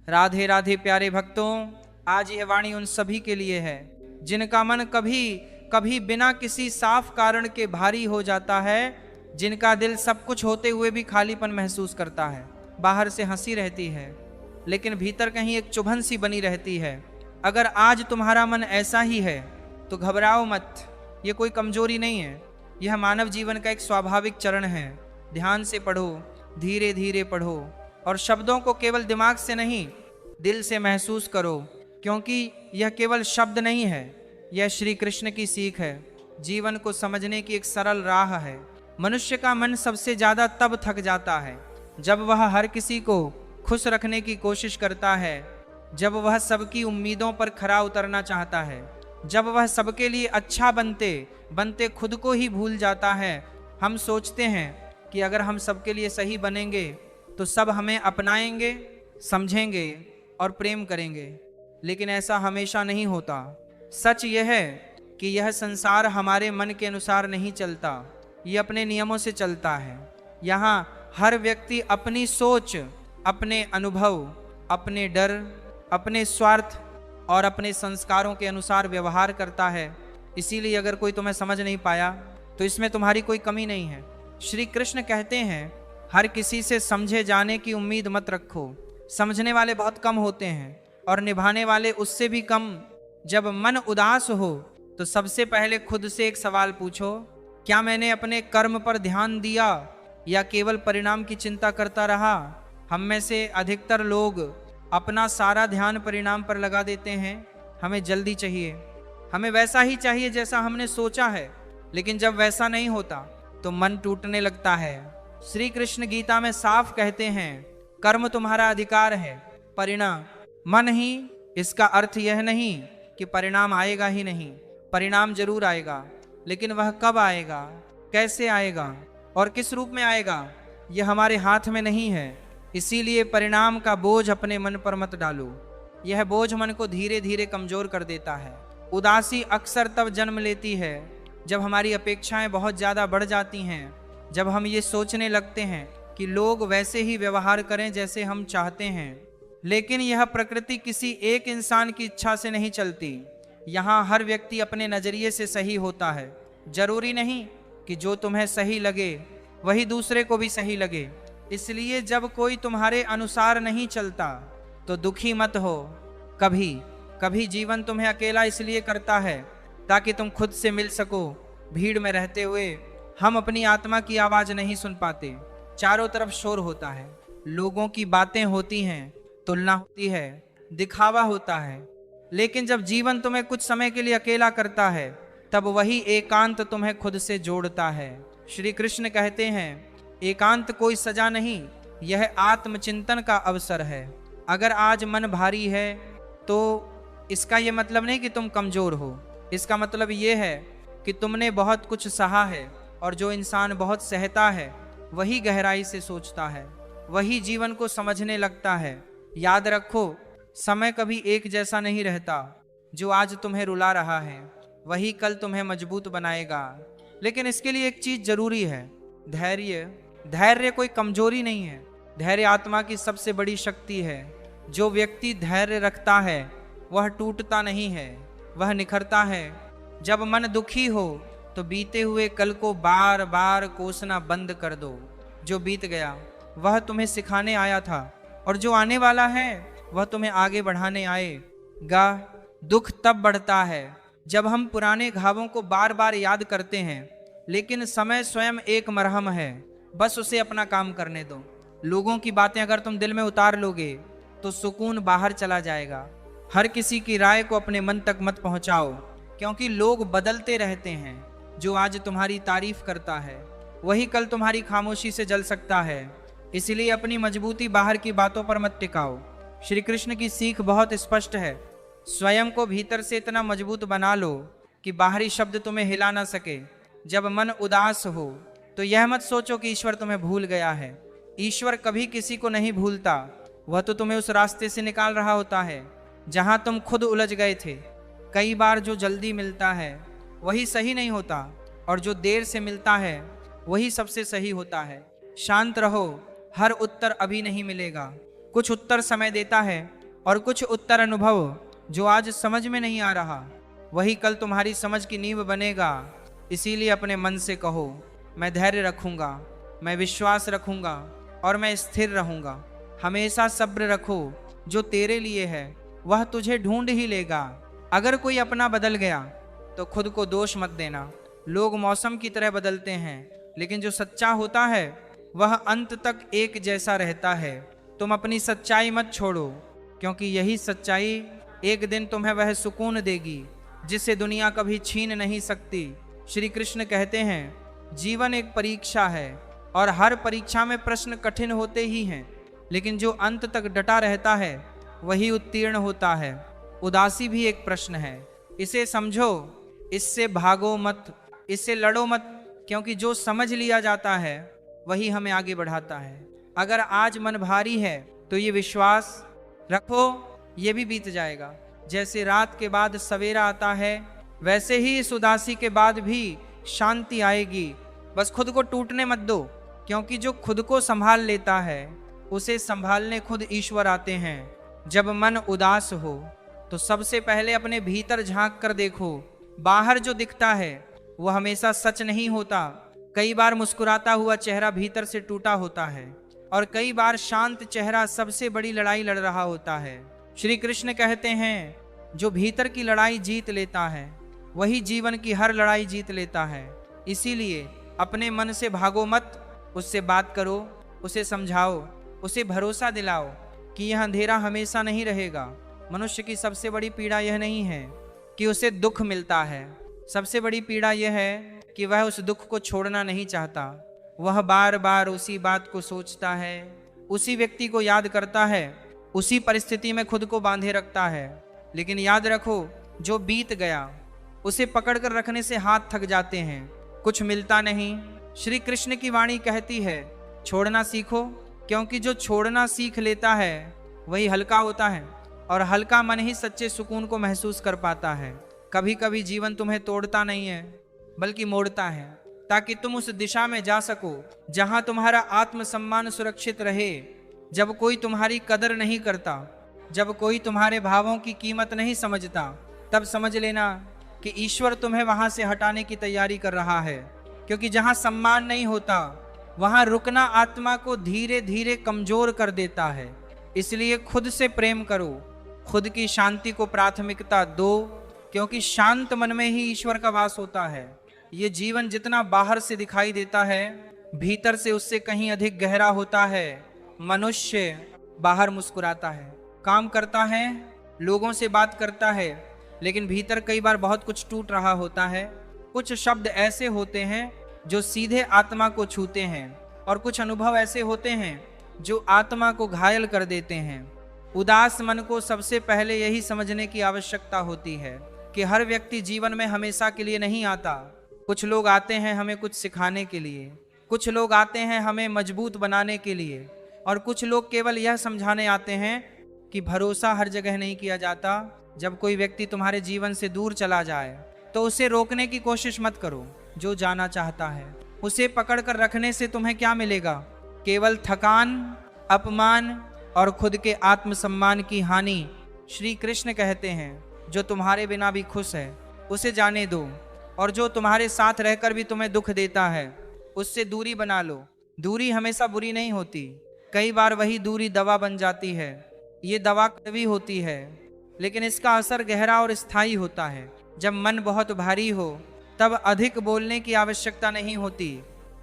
राधे राधे प्यारे भक्तों, आज यह वाणी उन सभी के लिए है जिनका मन कभी कभी बिना किसी साफ कारण के भारी हो जाता है, जिनका दिल सब कुछ होते हुए भी खालीपन महसूस करता है। बाहर से हंसी रहती है लेकिन भीतर कहीं एक चुभन सी बनी रहती है। अगर आज तुम्हारा मन ऐसा ही है तो घबराओ मत, ये कोई कमजोरी नहीं है, यह मानव जीवन का एक स्वाभाविक चरण है। ध्यान से पढ़ो, धीरे धीरे पढ़ो और शब्दों को केवल दिमाग से नहीं दिल से महसूस करो, क्योंकि यह केवल शब्द नहीं है, यह श्री कृष्ण की सीख है, जीवन को समझने की एक सरल राह है। मनुष्य का मन सबसे ज्यादा तब थक जाता है जब वह हर किसी को खुश रखने की कोशिश करता है, जब वह सबकी उम्मीदों पर खरा उतरना चाहता है, जब वह सबके लिए अच्छा बनते बनते खुद को ही भूल जाता है। हम सोचते हैं कि अगर हम सबके लिए सही बनेंगे तो सब हमें अपनाएंगे, समझेंगे और प्रेम करेंगे, लेकिन ऐसा हमेशा नहीं होता। सच यह है कि यह संसार हमारे मन के अनुसार नहीं चलता, ये अपने नियमों से चलता है। यहाँ हर व्यक्ति अपनी सोच, अपने अनुभव, अपने डर, अपने स्वार्थ और अपने संस्कारों के अनुसार व्यवहार करता है। इसीलिए अगर कोई तुम्हें समझ नहीं पाया तो इसमें तुम्हारी कोई कमी नहीं है। श्री कृष्ण कहते हैं, हर किसी से समझे जाने की उम्मीद मत रखो। समझने वाले बहुत कम होते हैं और निभाने वाले उससे भी कम। जब मन उदास हो तो सबसे पहले खुद से एक सवाल पूछो, क्या मैंने अपने कर्म पर ध्यान दिया या केवल परिणाम की चिंता करता रहा? हम में से अधिकतर लोग अपना सारा ध्यान परिणाम पर लगा देते हैं। हमें जल्दी चाहिए, हमें वैसा ही चाहिए जैसा हमने सोचा है, लेकिन जब वैसा नहीं होता तो मन टूटने लगता है। श्री कृष्ण गीता में साफ कहते हैं, कर्म तुम्हारा अधिकार है, परिणाम मन ही। इसका अर्थ यह नहीं कि परिणाम आएगा ही नहीं, परिणाम जरूर आएगा, लेकिन वह कब आएगा, कैसे आएगा और किस रूप में आएगा, यह हमारे हाथ में नहीं है। इसीलिए परिणाम का बोझ अपने मन पर मत डालो, यह बोझ मन को धीरे धीरे कमजोर कर देता है। उदासी अक्सर तब जन्म लेती है जब हमारी अपेक्षाएं बहुत ज्यादा बढ़ जाती हैं, जब हम ये सोचने लगते हैं कि लोग वैसे ही व्यवहार करें जैसे हम चाहते हैं। लेकिन यह प्रकृति किसी एक इंसान की इच्छा से नहीं चलती। यहाँ हर व्यक्ति अपने नजरिए से सही होता है। जरूरी नहीं कि जो तुम्हें सही लगे वही दूसरे को भी सही लगे। इसलिए जब कोई तुम्हारे अनुसार नहीं चलता तो दुखी मत हो। कभी कभी जीवन तुम्हें अकेला इसलिए करता है ताकि तुम खुद से मिल सको। भीड़ में रहते हुए हम अपनी आत्मा की आवाज नहीं सुन पाते। चारों तरफ शोर होता है, लोगों की बातें होती हैं, तुलना होती है, दिखावा होता है। लेकिन जब जीवन तुम्हें कुछ समय के लिए अकेला करता है तब वही एकांत तुम्हें खुद से जोड़ता है। श्री कृष्ण कहते हैं, एकांत कोई सजा नहीं, यह आत्मचिंतन का अवसर है। अगर आज मन भारी है तो इसका यह मतलब नहीं कि तुम कमजोर हो। इसका मतलब यह है कि तुमने बहुत कुछ सहा है, और जो इंसान बहुत सहता है वही गहराई से सोचता है, वही जीवन को समझने लगता है। याद रखो, समय कभी एक जैसा नहीं रहता। जो आज तुम्हें रुला रहा है वही कल तुम्हें मजबूत बनाएगा। लेकिन इसके लिए एक चीज जरूरी है, धैर्य। धैर्य कोई कमजोरी नहीं है, धैर्य आत्मा की सबसे बड़ी शक्ति है। जो व्यक्ति धैर्य रखता है वह टूटता नहीं है, वह निखरता है। जब मन दुखी हो तो बीते हुए कल को बार बार कोसना बंद कर दो। जो बीत गया वह तुम्हें सिखाने आया था, और जो आने वाला है वह तुम्हें आगे बढ़ाने आएगा। दुख तब बढ़ता है जब हम पुराने घावों को बार बार याद करते हैं, लेकिन समय स्वयं एक मरहम है, बस उसे अपना काम करने दो। लोगों की बातें अगर तुम दिल में उतार लोगे तो सुकून बाहर चला जाएगा। हर किसी की राय को अपने मन तक मत पहुंचाओ, क्योंकि लोग बदलते रहते हैं। जो आज तुम्हारी तारीफ करता है वही कल तुम्हारी खामोशी से जल सकता है। इसलिए अपनी मजबूती बाहर की बातों पर मत टिकाओ। श्री कृष्ण की सीख बहुत स्पष्ट है, स्वयं को भीतर से इतना मजबूत बना लो कि बाहरी शब्द तुम्हें हिला ना सके। जब मन उदास हो तो यह मत सोचो कि ईश्वर तुम्हें भूल गया है। ईश्वर कभी किसी को नहीं भूलता, वह तो तुम्हें उस रास्ते से निकाल रहा होता है जहां तुम खुद उलझ गए थे। कई बार जो जल्दी मिलता है वही सही नहीं होता, और जो देर से मिलता है वही सबसे सही होता है। शांत रहो, हर उत्तर अभी नहीं मिलेगा। कुछ उत्तर समय देता है और कुछ उत्तर अनुभव जो आज समझ में नहीं आ रहा वही कल तुम्हारी समझ की नींव बनेगा। इसीलिए अपने मन से कहो, मैं धैर्य रखूंगा, मैं विश्वास रखूंगा और मैं स्थिर रहूंगा। हमेशा सब्र रखो, जो तेरे लिए है वह तुझे ढूंढ ही लेगा। अगर कोई अपना बदल गया तो खुद को दोष मत देना। लोग मौसम की तरह बदलते हैं, लेकिन जो सच्चा होता है वह अंत तक एक जैसा रहता है। तुम अपनी सच्चाई मत छोड़ो, क्योंकि यही सच्चाई एक दिन तुम्हें वह सुकून देगी जिसे दुनिया कभी छीन नहीं सकती। श्री कृष्ण कहते हैं, जीवन एक परीक्षा है और हर परीक्षा में प्रश्न कठिन होते ही हैं, लेकिन जो अंत तक डटा रहता है वही उत्तीर्ण होता है। उदासी भी एक प्रश्न है, इसे समझो, इससे भागो मत, इससे लड़ो मत, क्योंकि जो समझ लिया जाता है वही हमें आगे बढ़ाता है। अगर आज मन भारी है तो ये विश्वास रखो, ये भी बीत जाएगा। जैसे रात के बाद सवेरा आता है, वैसे ही इस उदासी के बाद भी शांति आएगी। बस खुद को टूटने मत दो, क्योंकि जो खुद को संभाल लेता है उसे संभालने खुद ईश्वर आते हैं। जब मन उदास हो तो सबसे पहले अपने भीतर झांक कर देखो। बाहर जो दिखता है वो हमेशा सच नहीं होता। कई बार मुस्कुराता हुआ चेहरा भीतर से टूटा होता है और कई बार शांत चेहरा सबसे बड़ी लड़ाई लड़ रहा होता है। श्री कृष्ण कहते हैं, जो भीतर की लड़ाई जीत लेता है वही जीवन की हर लड़ाई जीत लेता है। इसीलिए अपने मन से भागो मत, उससे बात करो, उसे समझाओ, उसे भरोसा दिलाओ कि यह अंधेरा हमेशा नहीं रहेगा। मनुष्य की सबसे बड़ी पीड़ा यह नहीं है कि उसे दुख मिलता है, सबसे बड़ी पीड़ा यह है कि वह उस दुख को छोड़ना नहीं चाहता। वह बार बार उसी बात को सोचता है, उसी व्यक्ति को याद करता है, उसी परिस्थिति में खुद को बांधे रखता है। लेकिन याद रखो, जो बीत गया उसे पकड़ कर रखने से हाथ थक जाते हैं, कुछ मिलता नहीं। श्री कृष्ण की वाणी कहती है, छोड़ना सीखो, क्योंकि जो छोड़ना सीख लेता है वही हल्का होता है और हल्का मन ही सच्चे सुकून को महसूस कर पाता है। कभी कभी जीवन तुम्हें तोड़ता नहीं है बल्कि मोड़ता है, ताकि तुम उस दिशा में जा सको जहां तुम्हारा आत्मसम्मान सुरक्षित रहे। जब कोई तुम्हारी कदर नहीं करता, जब कोई तुम्हारे भावों की कीमत नहीं समझता, तब समझ लेना कि ईश्वर तुम्हें वहां से हटाने की तैयारी कर रहा है। क्योंकि जहां सम्मान नहीं होता वहां रुकना आत्मा को धीरे धीरे कमजोर कर देता है। इसलिए खुद से प्रेम करो, खुद की शांति को प्राथमिकता दो, क्योंकि शांत मन में ही ईश्वर का वास होता है। ये जीवन जितना बाहर से दिखाई देता है, भीतर से उससे कहीं अधिक गहरा होता है। मनुष्य बाहर मुस्कुराता है, काम करता है, लोगों से बात करता है, लेकिन भीतर कई बार बहुत कुछ टूट रहा होता है। कुछ शब्द ऐसे होते हैं जो सीधे आत्मा को छूते हैं और कुछ अनुभव ऐसे होते हैं जो आत्मा को घायल कर देते हैं। उदास मन को सबसे पहले यही समझने की आवश्यकता होती है कि हर व्यक्ति जीवन में हमेशा के लिए नहीं आता। कुछ लोग आते हैं हमें कुछ सिखाने के लिए, कुछ लोग आते हैं हमें मजबूत बनाने के लिए, और कुछ लोग केवल यह समझाने आते हैं कि भरोसा हर जगह नहीं किया जाता। जब कोई व्यक्ति तुम्हारे जीवन से दूर चला जाए तो उसे रोकने की कोशिश मत करो। जो जाना चाहता है उसे पकड़ कर रखने से तुम्हें क्या मिलेगा? केवल थकान, अपमान और खुद के आत्मसम्मान की हानि। श्री कृष्ण कहते हैं, जो तुम्हारे बिना भी खुश है उसे जाने दो, और जो तुम्हारे साथ रहकर भी तुम्हें दुख देता है उससे दूरी बना लो। दूरी हमेशा बुरी नहीं होती, कई बार वही दूरी दवा बन जाती है। ये दवा कड़वी होती है, लेकिन इसका असर गहरा और स्थायी होता है। जब मन बहुत भारी हो तब अधिक बोलने की आवश्यकता नहीं होती।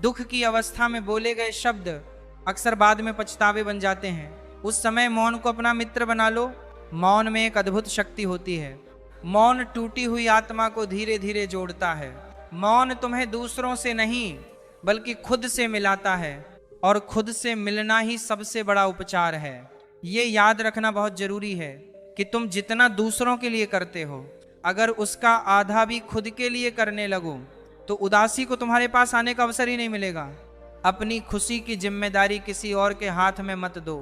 दुख की अवस्था में बोले गए शब्द अक्सर बाद में पछतावे बन जाते हैं। उस समय मौन को अपना मित्र बना लो। मौन में एक अद्भुत शक्ति होती है। मौन टूटी हुई आत्मा को धीरे धीरे जोड़ता है। मौन तुम्हें दूसरों से नहीं बल्कि खुद से मिलाता है, और खुद से मिलना ही सबसे बड़ा उपचार है। ये याद रखना बहुत जरूरी है कि तुम जितना दूसरों के लिए करते हो, अगर उसका आधा भी खुद के लिए करने लगो तो उदासी को तुम्हारे पास आने का अवसर ही नहीं मिलेगा। अपनी खुशी की जिम्मेदारी किसी और के हाथ में मत दो।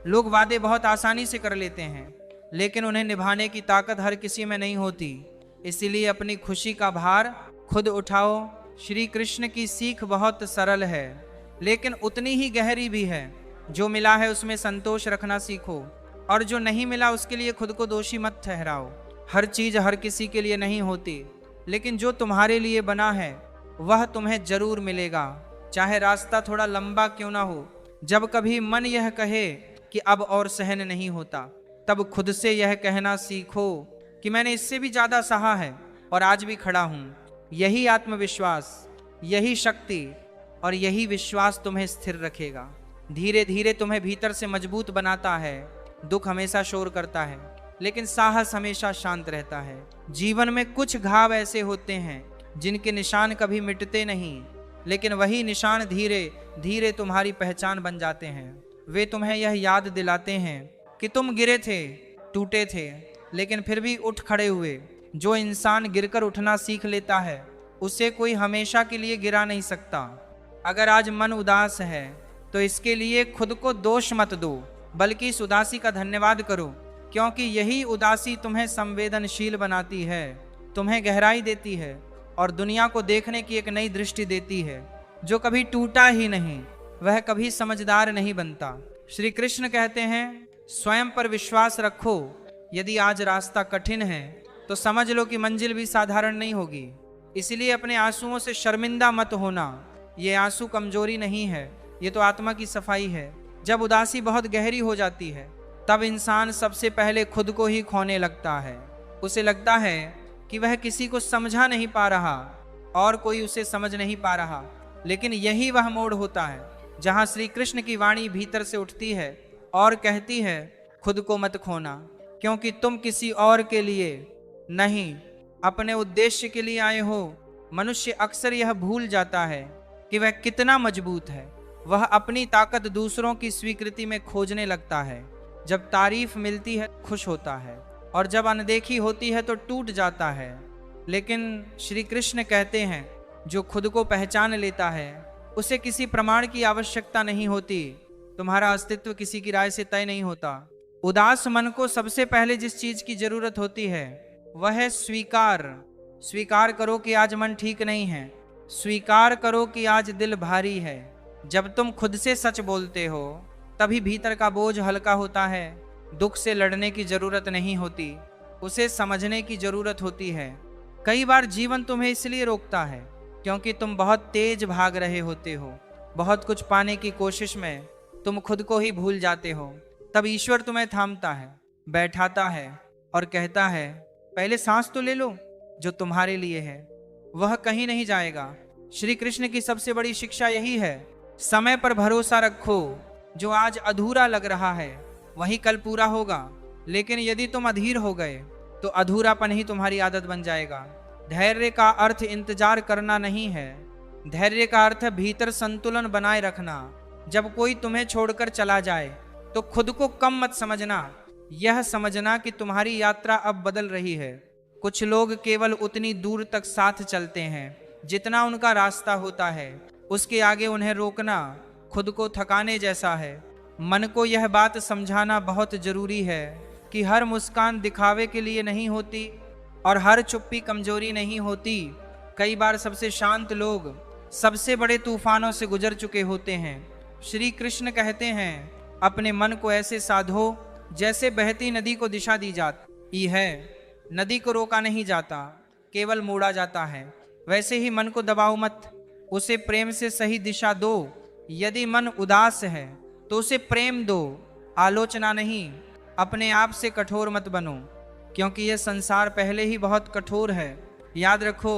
लोग वादे बहुत आसानी से कर लेते हैं, लेकिन उन्हें निभाने की ताकत हर किसी में नहीं होती। इसीलिए अपनी खुशी का भार खुद उठाओ। श्री कृष्ण की सीख बहुत सरल है, लेकिन उतनी ही गहरी भी है। जो मिला है उसमें संतोष रखना सीखो, और जो नहीं मिला उसके लिए खुद को दोषी मत ठहराओ। हर चीज हर किसी के लिए नहीं होती, लेकिन जो तुम्हारे लिए बना है वह तुम्हें जरूर मिलेगा, चाहे रास्ता थोड़ा लंबा क्यों ना हो। जब कभी मन यह कहे कि अब और सहन नहीं होता, तब खुद से यह कहना सीखो कि मैंने इससे भी ज्यादा सहा है और आज भी खड़ा हूं। यही आत्मविश्वास, यही शक्ति और यही विश्वास तुम्हें स्थिर रखेगा। धीरे धीरे तुम्हें भीतर से मजबूत बनाता है। दुख हमेशा शोर करता है, लेकिन साहस हमेशा शांत रहता है। जीवन में कुछ घाव ऐसे होते हैं जिनके निशान कभी मिटते नहीं, लेकिन वही निशान धीरे धीरे तुम्हारी पहचान बन जाते हैं। वे तुम्हें यह याद दिलाते हैं कि तुम गिरे थे, टूटे थे, लेकिन फिर भी उठ खड़े हुए। जो इंसान गिरकर उठना सीख लेता है उसे कोई हमेशा के लिए गिरा नहीं सकता। अगर आज मन उदास है तो इसके लिए खुद को दोष मत दो, बल्कि इस उदासी का धन्यवाद करो, क्योंकि यही उदासी तुम्हें संवेदनशील बनाती है, तुम्हें गहराई देती है और दुनिया को देखने की एक नई दृष्टि देती है। जो कभी टूटा ही नहीं वह कभी समझदार नहीं बनता। श्री कृष्ण कहते हैं, स्वयं पर विश्वास रखो। यदि आज रास्ता कठिन है तो समझ लो कि मंजिल भी साधारण नहीं होगी। इसलिए अपने आंसुओं से शर्मिंदा मत होना। ये आंसू कमजोरी नहीं है, ये तो आत्मा की सफाई है। जब उदासी बहुत गहरी हो जाती है तब इंसान सबसे पहले खुद को ही खोने लगता है। उसे लगता है कि वह किसी को समझा नहीं पा रहा और कोई उसे समझ नहीं पा रहा। लेकिन यही वह मोड़ होता है जहां श्री कृष्ण की वाणी भीतर से उठती है और कहती है, खुद को मत खोना, क्योंकि तुम किसी और के लिए नहीं, अपने उद्देश्य के लिए आए हो। मनुष्य अक्सर यह भूल जाता है कि वह कितना मजबूत है। वह अपनी ताकत दूसरों की स्वीकृति में खोजने लगता है। जब तारीफ मिलती है खुश होता है, और जब अनदेखी होती है तो टूट जाता है। लेकिन श्री कृष्ण कहते हैं, जो खुद को पहचान लेता है उसे किसी प्रमाण की आवश्यकता नहीं होती। तुम्हारा अस्तित्व किसी की राय से तय नहीं होता। उदास मन को सबसे पहले जिस चीज की जरूरत होती है वह है स्वीकार। स्वीकार करो कि आज मन ठीक नहीं है, स्वीकार करो कि आज दिल भारी है। जब तुम खुद से सच बोलते हो तभी भीतर का बोझ हल्का होता है। दुख से लड़ने की जरूरत नहीं होती, उसे समझने की जरूरत होती है। कई बार जीवन तुम्हें इसलिए रोकता है क्योंकि तुम बहुत तेज भाग रहे होते हो। बहुत कुछ पाने की कोशिश में तुम खुद को ही भूल जाते हो। तब ईश्वर तुम्हें थामता है, बैठाता है और कहता है, पहले सांस तो ले लो। जो तुम्हारे लिए है वह कहीं नहीं जाएगा। श्री कृष्ण की सबसे बड़ी शिक्षा यही है, समय पर भरोसा रखो। जो आज अधूरा लग रहा है वही कल पूरा होगा। लेकिन यदि तुम अधीर हो गए तो अधूरापन ही तुम्हारी आदत बन जाएगा। धैर्य का अर्थ इंतजार करना नहीं है, धैर्य का अर्थ है भीतर संतुलन बनाए रखना। जब कोई तुम्हें छोड़कर चला जाए तो खुद को कम मत समझना, यह समझना कि तुम्हारी यात्रा अब बदल रही है। कुछ लोग केवल उतनी दूर तक साथ चलते हैं जितना उनका रास्ता होता है, उसके आगे उन्हें रोकना खुद को थकाने जैसा है। मन को यह बात समझाना बहुत जरूरी है कि हर मुस्कान दिखावे के लिए नहीं होती और हर चुप्पी कमजोरी नहीं होती। कई बार सबसे शांत लोग सबसे बड़े तूफानों से गुजर चुके होते हैं। श्री कृष्ण कहते हैं, अपने मन को ऐसे साधो जैसे बहती नदी को दिशा दी जाती है। नदी को रोका नहीं जाता, केवल मोड़ा जाता है। वैसे ही मन को दबाओ मत, उसे प्रेम से सही दिशा दो। यदि मन उदास है तो उसे प्रेम दो, आलोचना नहीं। अपने आप से कठोर मत बनो, क्योंकि यह संसार पहले ही बहुत कठोर है। याद रखो,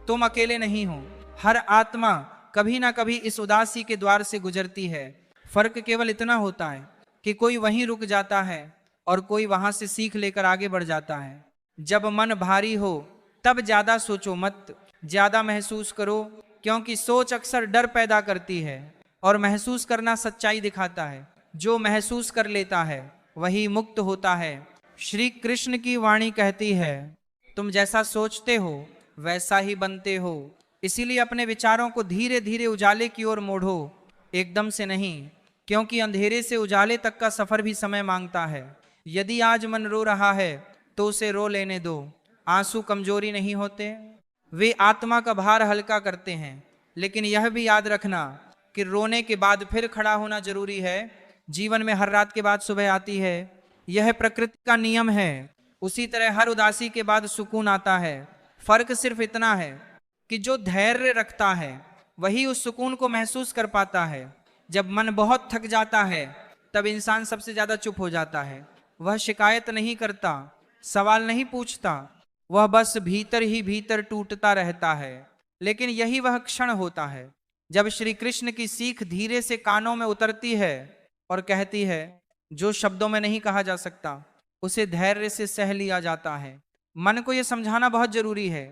तुम अकेले नहीं हो। हर आत्मा कभी ना कभी इस उदासी के द्वार से गुजरती है। फर्क केवल इतना होता है कि कोई वहीं रुक जाता है और कोई वहां से सीख लेकर आगे बढ़ जाता है। जब मन भारी हो तब ज्यादा सोचो मत, ज्यादा महसूस करो, क्योंकि सोच अक्सर डर पैदा करती है और महसूस करना सच्चाई दिखाता है। जो महसूस कर लेता है वही मुक्त होता है। श्री कृष्ण की वाणी कहती है, तुम जैसा सोचते हो वैसा ही बनते हो। इसीलिए अपने विचारों को धीरे धीरे उजाले की ओर मोड़ो, एकदम से नहीं, क्योंकि अंधेरे से उजाले तक का सफर भी समय मांगता है। यदि आज मन रो रहा है तो उसे रो लेने दो। आंसू कमजोरी नहीं होते, वे आत्मा का भार हल्का करते हैं। लेकिन यह भी याद रखना कि रोने के बाद फिर खड़ा होना जरूरी है, जीवन में हर रात के बाद सुबह आती है, यह प्रकृति का नियम है। उसी तरह हर उदासी के बाद सुकून आता है। फर्क सिर्फ इतना है कि जो धैर्य रखता है वही उस सुकून को महसूस कर पाता है। जब मन बहुत थक जाता है तब इंसान सबसे ज्यादा चुप हो जाता है। वह शिकायत नहीं करता, सवाल नहीं पूछता, वह बस भीतर ही भीतर टूटता रहता है। लेकिन यही वह क्षण होता है जब श्री कृष्ण की सीख धीरे से कानों में उतरती है और कहती है, जो शब्दों में नहीं कहा जा सकता उसे धैर्य से सह लिया जाता है। मन को यह समझाना बहुत जरूरी है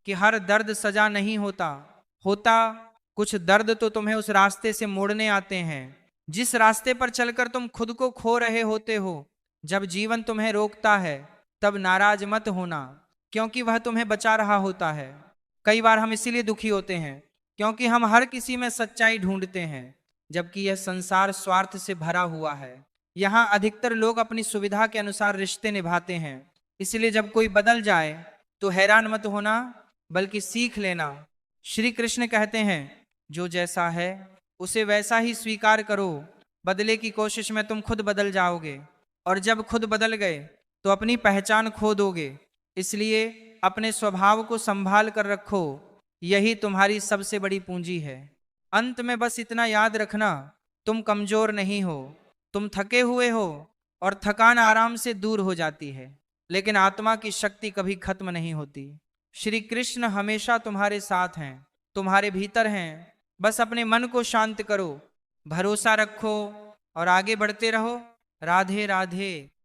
कि हर दर्द सजा नहीं होता। कुछ दर्द तो तुम्हें उस रास्ते से मोड़ने आते हैं जिस रास्ते पर चलकर तुम खुद को खो रहे होते हो। जब जीवन तुम्हें रोकता है तब नाराज मत होना, क्योंकि वह तुम्हें बचा रहा होता है। कई बार हम इसीलिए दुखी होते हैं क्योंकि हम हर किसी में सच्चाई ढूंढते हैं, जबकि यह संसार स्वार्थ से भरा हुआ है। यहाँ अधिकतर लोग अपनी सुविधा के अनुसार रिश्ते निभाते हैं। इसलिए जब कोई बदल जाए तो हैरान मत होना, बल्कि सीख लेना। श्री कृष्ण कहते हैं, जो जैसा है उसे वैसा ही स्वीकार करो। बदले की कोशिश में तुम खुद बदल जाओगे, और जब खुद बदल गए तो अपनी पहचान खो दोगे। इसलिए अपने स्वभाव को संभाल कर रखो, यही तुम्हारी सबसे बड़ी पूंजी है। अंत में बस इतना याद रखना, तुम कमजोर नहीं हो, तुम थके हुए हो और थकान आराम से दूर हो जाती है, लेकिन आत्मा की शक्ति कभी खत्म नहीं होती। श्री कृष्ण हमेशा तुम्हारे साथ हैं, तुम्हारे भीतर हैं। बस अपने मन को शांत करो, भरोसा रखो और आगे बढ़ते रहो। राधे राधे।